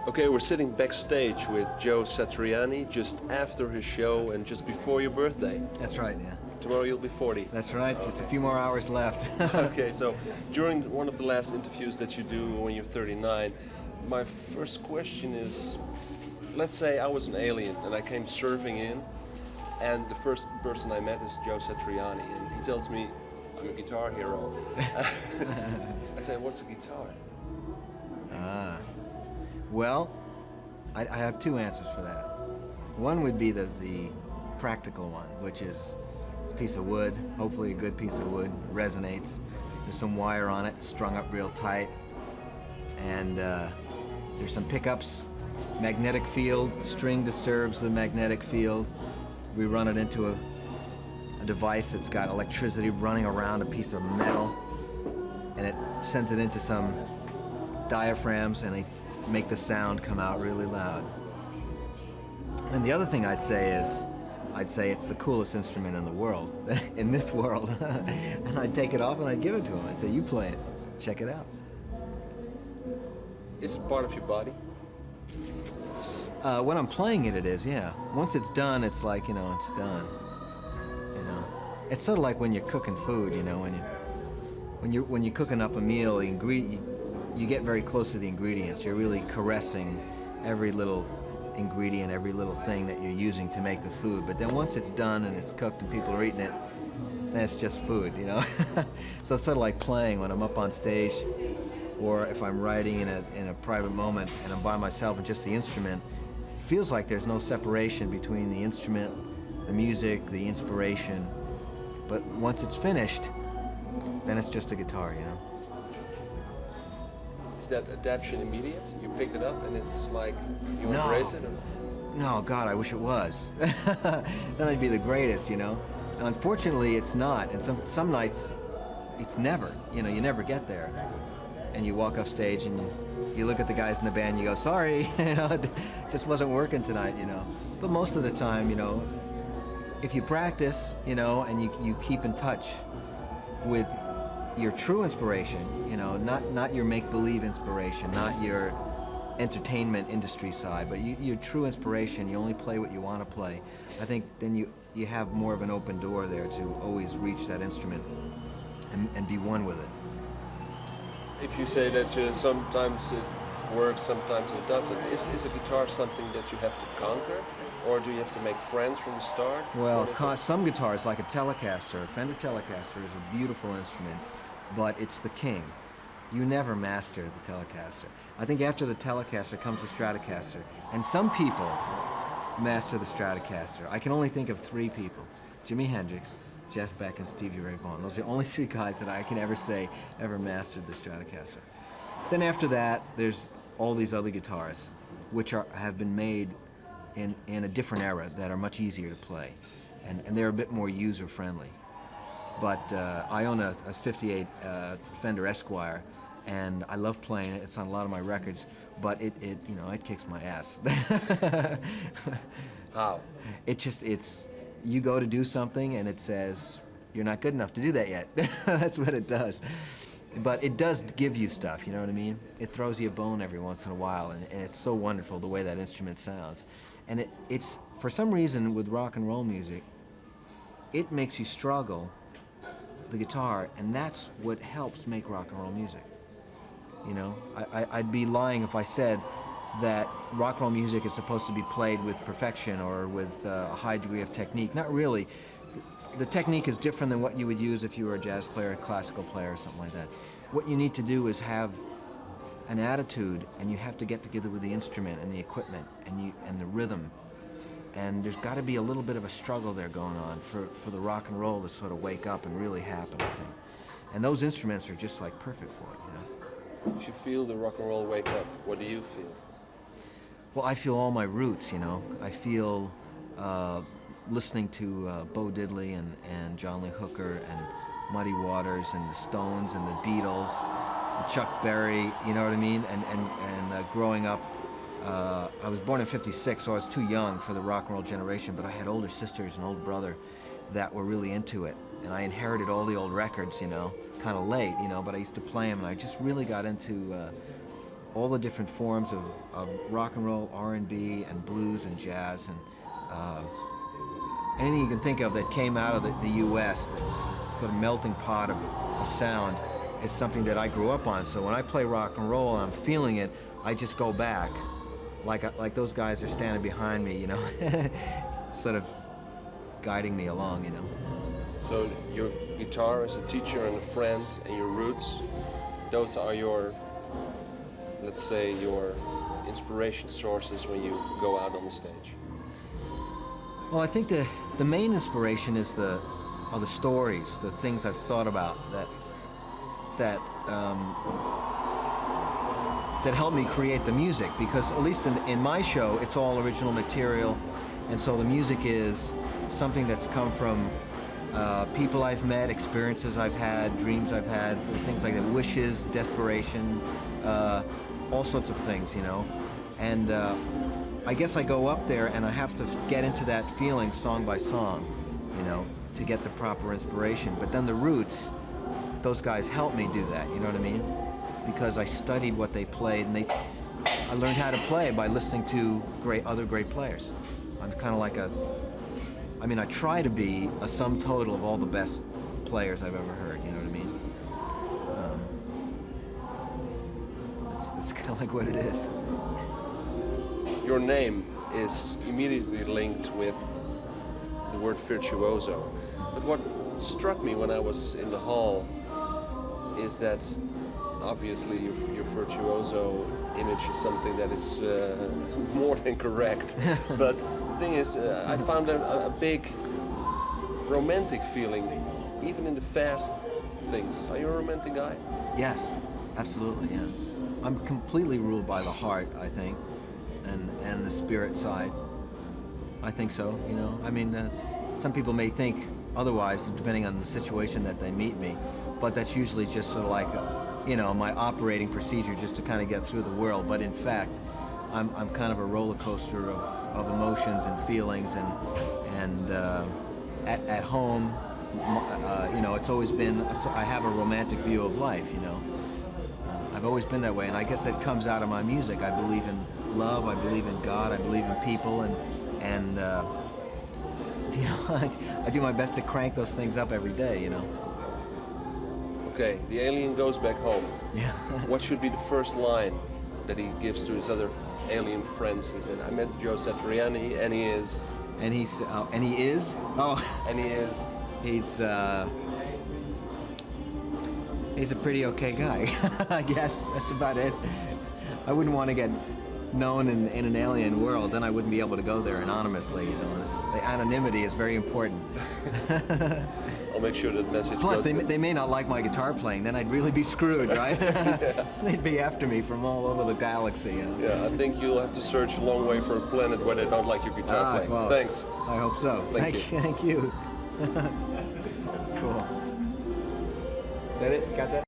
Okay, we're sitting backstage with Joe Satriani just after his show and just before your birthday. That's right, yeah. Tomorrow you'll be 40. That's right, just a few more hours left. Okay, so during one of the last interviews that you do when you're 39, my first question is, let's say I was an alien and I came surfing in, and the first person I met is Joe Satriani, and he tells me, I'm a guitar hero. I say, what's a guitar? Well, I have two answers for that. One would be the practical one, which is a piece of wood, hopefully a good piece of wood, resonates. There's some wire on it, strung up real tight, and there's some pickups, magnetic field, string disturbs the magnetic field. We run it into a device that's got electricity running around a piece of metal, and it sends it into some diaphragms, and they make the sound come out really loud. And the other thing I'd say it's the coolest instrument in the world, in this world. And I'd take it off and I'd give it to him. I'd say, you play it, check it out. Is it part of your body? When I'm playing it, it is, yeah. Once it's done, it's like, it's done. It's sort of like when you're cooking food, when you're cooking up a meal, you get very close to the ingredients. You're really caressing every little ingredient, every little thing that you're using to make the food. But then once it's done and it's cooked and people are eating it, then it's just food, So it's sort of like playing when I'm up on stage, or if I'm writing in a private moment and I'm by myself and just the instrument. It feels like there's no separation between the instrument, the music, the inspiration. But once it's finished, then it's just a guitar, Is that adaptation immediate? You pick it up and it's like you embrace it? Or? No, God, I wish it was. Then I'd be the greatest, Unfortunately, it's not. And some nights, it's never. You never get there. And you walk off stage and you look at the guys in the band and you go, sorry, it just wasn't working tonight, But most of the time, if you practice, and you keep in touch with your true inspiration, not your make-believe inspiration, not your entertainment industry side, but your true inspiration, you only play what you want to play. I think then you have more of an open door there to always reach that instrument and be one with it. If you say that sometimes it works, sometimes it doesn't, is a guitar something that you have to conquer? Or do you have to make friends from the start? Well, some guitars, like a Telecaster, a Fender Telecaster, is a beautiful instrument, but it's the king. You never master the Telecaster. I think after the Telecaster comes the Stratocaster, and some people master the Stratocaster. I can only think of three people: Jimi Hendrix, Jeff Beck, and Stevie Ray Vaughan. Those are the only three guys that I can ever say ever mastered the Stratocaster. Then after that, there's all these other guitars, which have been made in a different era that are much easier to play, and they're a bit more user-friendly. But I own a 58 Fender Esquire, and I love playing it. It's on a lot of my records, but it kicks my ass. How? You go to do something and it says, you're not good enough to do that yet. That's what it does. But it does give you stuff, you know what I mean? It throws you a bone every once in a while, and it's so wonderful the way that instrument sounds. And it's, for some reason, with rock and roll music, it makes you struggle, the guitar, and that's what helps make rock and roll music. I'd be lying if I said that rock and roll music is supposed to be played with perfection or with a high degree of technique. Not really. The technique is different than what you would use if you were a jazz player, a classical player, or something like that. What you need to do is have an attitude, and you have to get together with the instrument and the equipment and the rhythm. And there's got to be a little bit of a struggle there going on for the rock and roll to sort of wake up and really happen, I think. And those instruments are just like perfect for it, If you feel the rock and roll wake up, what do you feel? Well, I feel all my roots, I feel listening to Bo Diddley and John Lee Hooker and Muddy Waters and the Stones and the Beatles and Chuck Berry, you know what I mean? And growing up, I was born in '56, so I was too young for the rock and roll generation, but I had older sisters and older brother that were really into it. And I inherited all the old records, kind of late, but I used to play them, and I just really got into all the different forms of rock and roll, R&B, and blues and jazz, and anything you can think of that came out of the U.S., the sort of melting pot of sound, is something that I grew up on. So when I play rock and roll and I'm feeling it, I just go back, like those guys are standing behind me, you know, sort of guiding me along, you know. So your guitar as a teacher and a friend and your roots, those are your, let's say, your inspiration sources when you go out on the stage. Well, I think the main inspiration is are the stories, the things I've thought about that help me create the music. Because at least in my show, it's all original material, and so the music is something that's come from people I've met, experiences I've had, dreams I've had, things like that, wishes, desperation, all sorts of things, you know. And I guess I go up there and I have to get into that feeling song by song, you know, to get the proper inspiration. But then the roots, those guys help me do that, you know what I mean? Because I studied what they played, and I learned how to play by listening to other great players. I'm kind of like I try to be a sum total of all the best players I've ever heard, you know what I mean? That's kind of like what it is. Your name is immediately linked with the word virtuoso. But what struck me when I was in the hall is that obviously your virtuoso image is something that is more than correct. But the thing is, I found a big romantic feeling, even in the fast things. Are you a romantic guy? Yes, absolutely, yeah. I'm completely ruled by the heart, I think, and the spirit side. I think so, you know. I mean, some people may think otherwise, depending on the situation that they meet me, but that's usually just sort of like, you know, my operating procedure just to kind of get through the world. But in fact, I'm kind of a roller coaster of emotions and feelings, and at home, you know, it's always been, I have a romantic view of life, you know. I've always been that way, and I guess that comes out of my music. I believe in love, I believe in God, I believe in people, and you know, I do my best to crank those things up every day, you know. Okay, the alien goes back home. Yeah. What should be the first line that he gives to his other alien friends? He said, I met Joe Satriani, and he is... And he is? Oh. And he is... He's a pretty okay guy, I guess. That's about it. I wouldn't want to get known in an alien world, then I wouldn't be able to go there anonymously, you know. The anonymity is very important. I'll make sure that message Plus, goes they may not like my guitar playing, then I'd really be screwed, right? Yeah. They'd be after me from all over the galaxy, you know. Yeah, I think you'll have to search a long way for a planet where they don't like your guitar playing. Well, thanks. I hope so. Thank you. Thank you. Cool. Is that it? Got that?